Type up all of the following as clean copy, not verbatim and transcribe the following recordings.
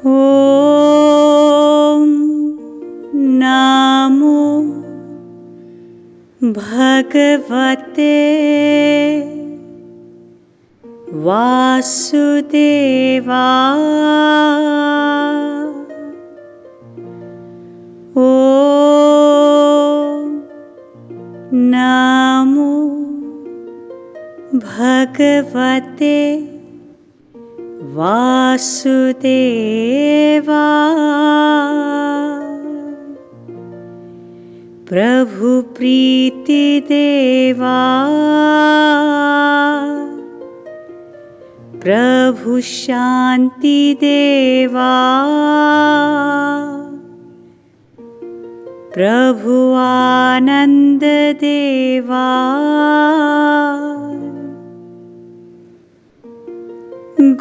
ॐ नमो भगवते वासुदेवाय। ॐ नमो भगवते वासुदेवाय। प्रभु प्रीति देवाय, प्रभु शांति देवाय, प्रभु आनंद देवाय।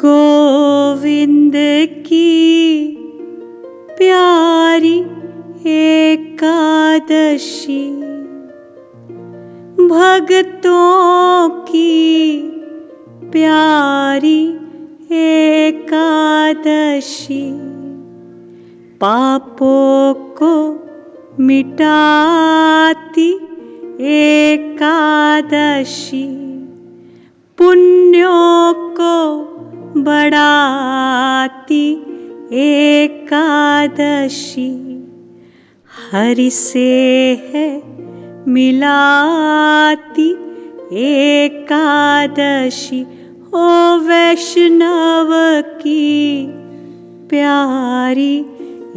गोविंद की प्यारी एकादशी, भक्तों की प्यारी एकादशी, पापों को मिटाती एकादशी, पुण्यों को बढ़ाती एकादशी, हरि से है मिलाती एकादशी। ओ वैष्णव की प्यारी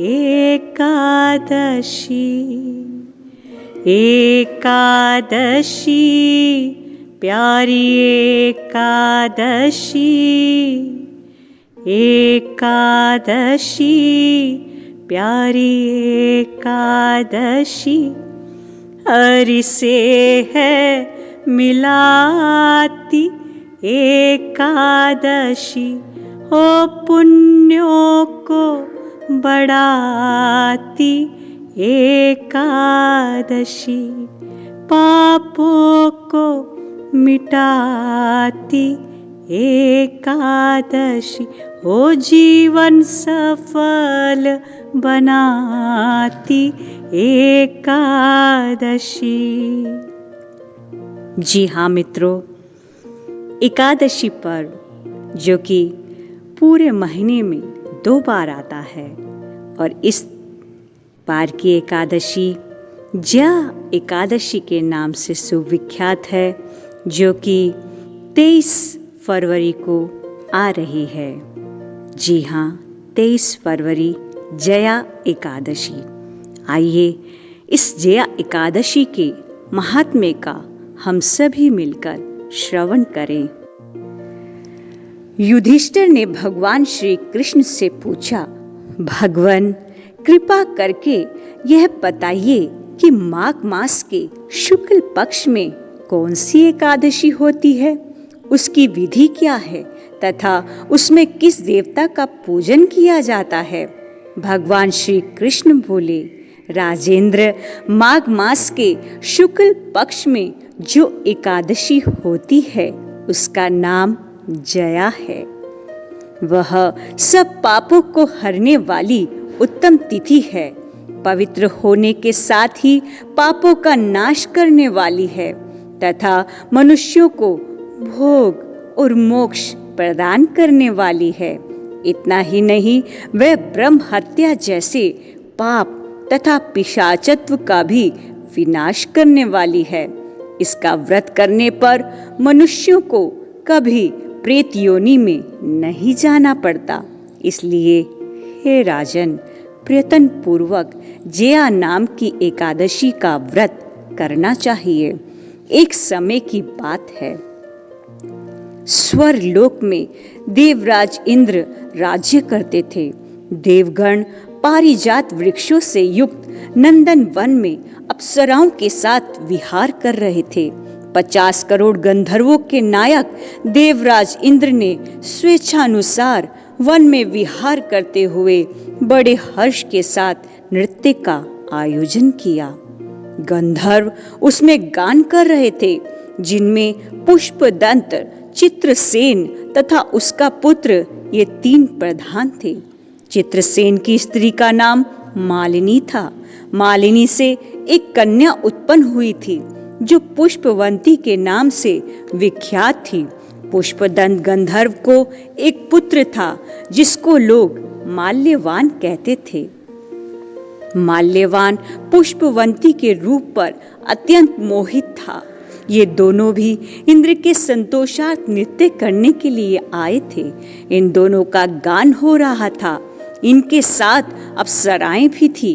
एकादशी, एकादशी प्यारी एकादशी, एकादशी प्यारी एकादशी, हरि से है मिलाती एकादशी। ओ पुण्यों को बढ़ाती एकादशी, पापों को मिटाती एकादशी, ओ जीवन सफल बनाती एकादशी। जी हाँ मित्रों, एकादशी पर्व जो कि पूरे महीने में 2 बार आता है और इस बार की एकादशी जया एकादशी के नाम से सुविख्यात है, जो कि 23 फरवरी को आ रही है। जी हाँ, 23 फरवरी जया एकादशी। आइए इस जया एकादशी के महात्म्य का हम सभी मिलकर श्रवण करें। युधिष्ठिर ने भगवान श्री कृष्ण से पूछा, भगवान कृपा करके यह बताइए कि माघ मास के शुक्ल पक्ष में कौन सी एकादशी होती है, उसकी विधि क्या है तथा उसमें किस देवता का पूजन किया जाता है। भगवान श्री कृष्ण बोले, राजेंद्र, माघ मास के शुक्ल पक्ष में जो एकादशी होती है उसका नाम जया है। वह सब पापों को हरने वाली उत्तम तिथि है, पवित्र होने के साथ ही पापों का नाश करने वाली है तथा मनुष्यों को भोग और मोक्ष प्रदान करने वाली है। इतना ही नहीं, वह ब्रह्म हत्या जैसे पाप तथा पिशाचत्व का भी विनाश करने वाली है। इसका व्रत करने पर मनुष्यों को कभी प्रेत योनि में नहीं जाना पड़ता। इसलिए हे राजन, प्रयत्न पूर्वक जया नाम की एकादशी का व्रत करना चाहिए। एक समय की बात है, स्वर्लोक में देवराज इंद्र राज्य करते थे। देवगण पारिजात वृक्षों से युक्त नंदन वन में अप्सराओं के साथ विहार कर रहे थे। 50 करोड़ गंधर्वों के नायक देवराज इंद्र ने स्वेच्छानुसार वन में विहार करते हुए बड़े हर्ष के साथ नृत्य का आयोजन किया। गंधर्व उसमें गान कर रहे थे, जिनमें पुष्पदंत, चित्रसेन तथा उसका पुत्र ये 3 प्रधान थे। चित्रसेन की स्त्री का नाम मालिनी था। मालिनी से एक कन्या उत्पन्न हुई थी जो पुष्पवंती के नाम से विख्यात थी। पुष्पदंत गंधर्व को एक पुत्र था जिसको लोग माल्यवान कहते थे। माल्यवान पुष्पवंती के रूप पर अत्यंत मोहित था। ये दोनों भी इंद्र के संतोषार्थ नृत्य करने के लिए आए थे। इन दोनों का गान हो रहा था। इनके साथ अप्सराएं भी थी।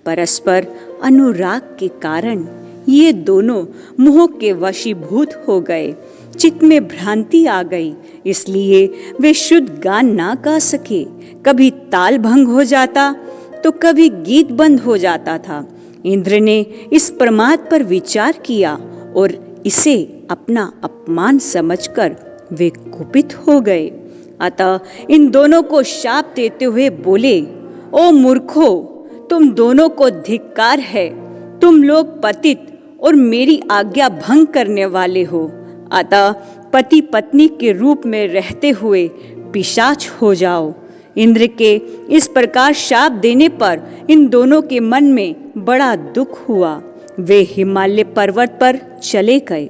परस्पर अनुराग के कारण ये दोनों मोह के वशीभूत हो गए। चित्त में भ्रांति आ गई, इसलिए वे शुद्ध गान ना गा सके। कभी ताल भंग हो जाता तो कभी गीत बंद हो जाता था। इंद्र ने इस प्रमाद पर विचार किया और इसे अपना अपमान समझकर वे कुपित हो गए। अतः इन दोनों को शाप देते हुए बोले, ओ मूर्खों, तुम दोनों को धिक्कार है। तुम लोग पतित और मेरी आज्ञा भंग करने वाले हो। अतः पति पत्नी के रूप में रहते हुए पिशाच हो जाओ। इंद्र के इस प्रकार शाप देने पर इन दोनों के मन में बड़ा दुख हुआ। वे हिमालय पर्वत पर चले गए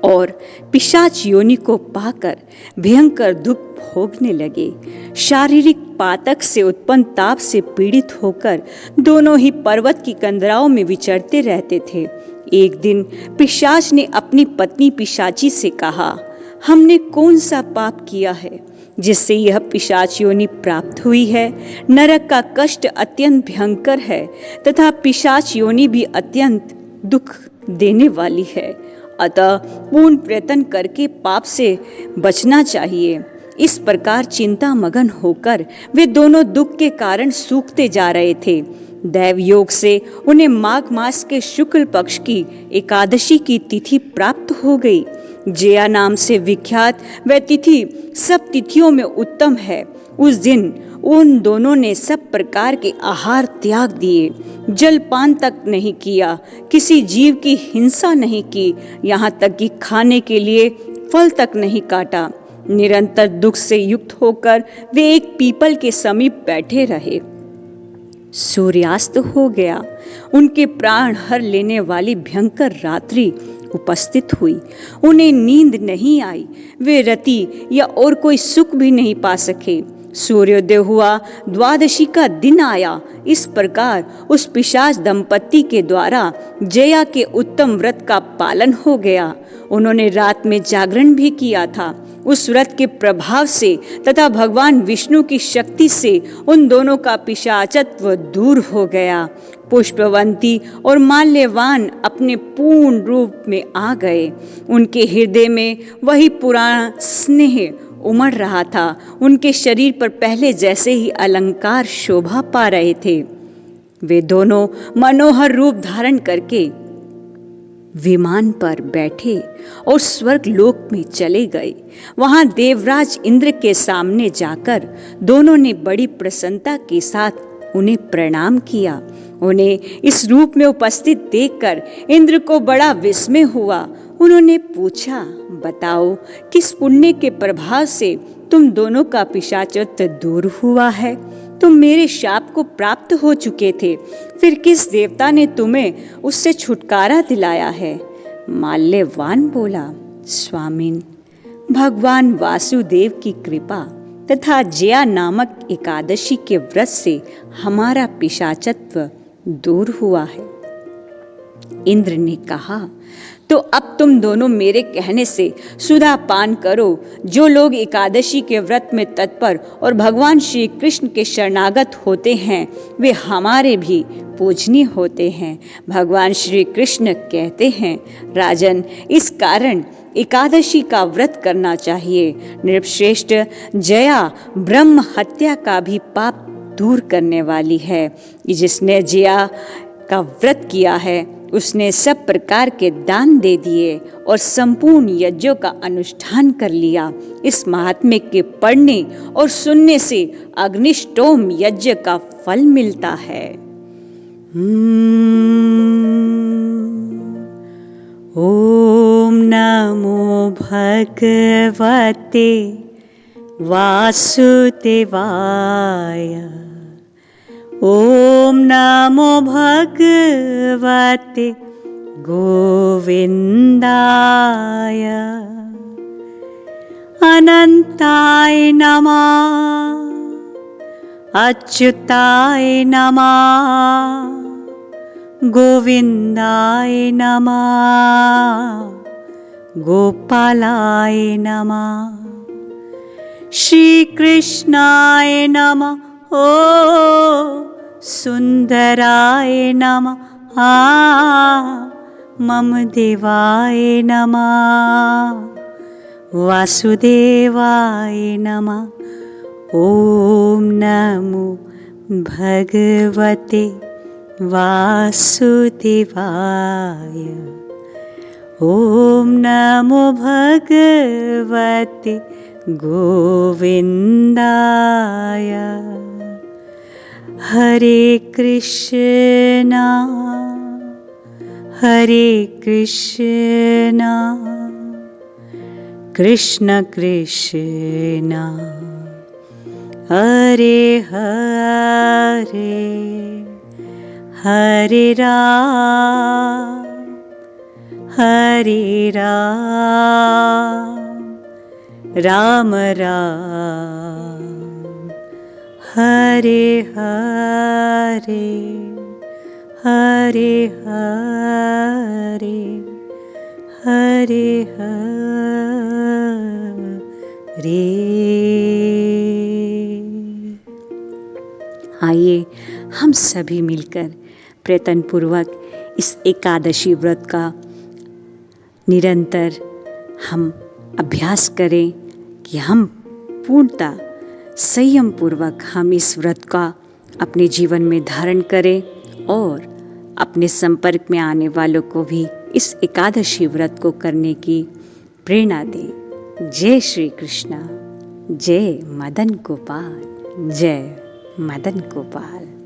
और पिशाच योनि को पाकर भयंकर दुख भोगने लगे। शारीरिक पातक से उत्पन्न ताप से पीड़ित होकर दोनों ही पर्वत की कंदराओं में विचरते रहते थे। एक दिन पिशाच ने अपनी पत्नी पिशाची से कहा, हमने कौन सा पाप किया है जिससे यह पिशाच योनि प्राप्त हुई है? नरक का कष्ट अत्यंत भयंकर है तथा पिशाच योनि भी अत्यंत दुख देने वाली है। अतः पूर्ण प्रयत्न करके पाप से बचना चाहिए। इस प्रकार चिंता मगन होकर वे दोनों दुख के कारण सूखते जा रहे थे। दैव योग से उन्हें माघ मास के शुक्ल पक्ष की एकादशी की तिथि प्राप्त हो गई। जया नाम से विख्यात वह तिथि सब तिथियों में उत्तम है। उस दिन उन दोनों ने सब प्रकार के आहार त्याग दिए, जलपान तक नहीं किया, किसी जीव की हिंसा नहीं की, यहाँ तक कि खाने के लिए फल तक नहीं काटा। निरंतर दुख से युक्त होकर वे एक पीपल के समीप बैठे रहे। सूर्यास्त हो गया। उनके प्राण हर लेने वाली भयंकर रात्रि उपस्थित हुई। उन्हें नींद नहीं आई। वे रति या और कोई सुख भी नहीं पा सके। सूर्योदय हुआ, द्वादशी का दिन आया। इस प्रकार उस पिशाच दंपत्ति के द्वारा जया के उत्तम व्रत का पालन हो गया। उन्होंने रात में जागरण भी किया था। उस व्रत के प्रभाव से तथा भगवान विष्णु की शक्ति से उन दोनों का पिशाचत्व दूर हो गया। पुष्पवंती और माल्यवान अपने पूर्ण रूप में आ गए। उनके हृदय में वही पुराना स्नेह उमड़ रहा था। उनके शरीर पर पहले जैसे ही अलंकार शोभा पा रहे थे। वे दोनों मनोहर रूप धारण करके विमान पर बैठे और स्वर्ग लोक में चले गए। वहां देवराज इंद्र के सामने जाकर दोनों ने बड़ी प्रसन्नता के साथ उन्हें प्रणाम किया। उन्हें इस रूप में उपस्थित देखकर इंद्र को बड़ा विस्मय हुआ। उन्होंने पूछा, बताओ किस पुण्य के प्रभाव से तुम दोनों का पिशाचत्व दूर हुआ है? तुम मेरे शाप को प्राप्त हो चुके थे, फिर किस देवता ने तुम्हें उससे छुटकारा दिलाया है? माल्यवान बोला, स्वामिन, भगवान वासुदेव की कृपा तथा जया नामक एकादशी के व्रत से हमारा पिशाचत्व दूर हुआ है। इंद्र ने कहा, तो अब तुम दोनों मेरे कहने से सुधा पान करो। जो लोग एकादशी के व्रत में तत्पर और भगवान श्री कृष्ण के शरणागत होते हैं वे हमारे भी पूजनीय होते हैं। भगवान श्री कृष्ण कहते हैं, राजन, इस कारण एकादशी का व्रत करना चाहिए। नृपश्रेष्ठ, जया ब्रह्म हत्या का भी पाप दूर करने वाली है। जिसने जया का व्रत किया है उसने सब प्रकार के दान दे दिए और संपूर्ण यज्ञों का अनुष्ठान कर लिया। इस महात्म्य के पढ़ने और सुनने से अग्निष्टोम यज्ञ का फल मिलता है। ओम नमो भगवते वासुदेवाय। ॐ नमो भगवते गोविन्दाय। अनन्ताय नमः, अच्युताय नमः, गोविन्दाय नमः, गोपालाय नमः, श्रीकृष्णाय नमः। ओ सुन्दराय नमः। मम देवाय नमः, वासुदेवाय नमः। ॐ नमो भगवते वासुदेवाय। ॐ नमो भगवते गोविन्दाय। हरे कृष्णा हरे कृष्णा कृष्ण कृष्ण हरे हरे, हरे राम हरे राम, राम राम हरे हरे, हरे हरे, हरे हरे। आइए हम सभी मिलकर प्रयत्नपूर्वक इस एकादशी व्रत का निरंतर हम अभ्यास करें कि हम पूर्णतः संयम पूर्वक हम इस व्रत का अपने जीवन में धारण करें और अपने संपर्क में आने वालों को भी इस एकादशी व्रत को करने की प्रेरणा दें। जय श्री कृष्णा, जय मदन गोपाल, जय मदन गोपाल।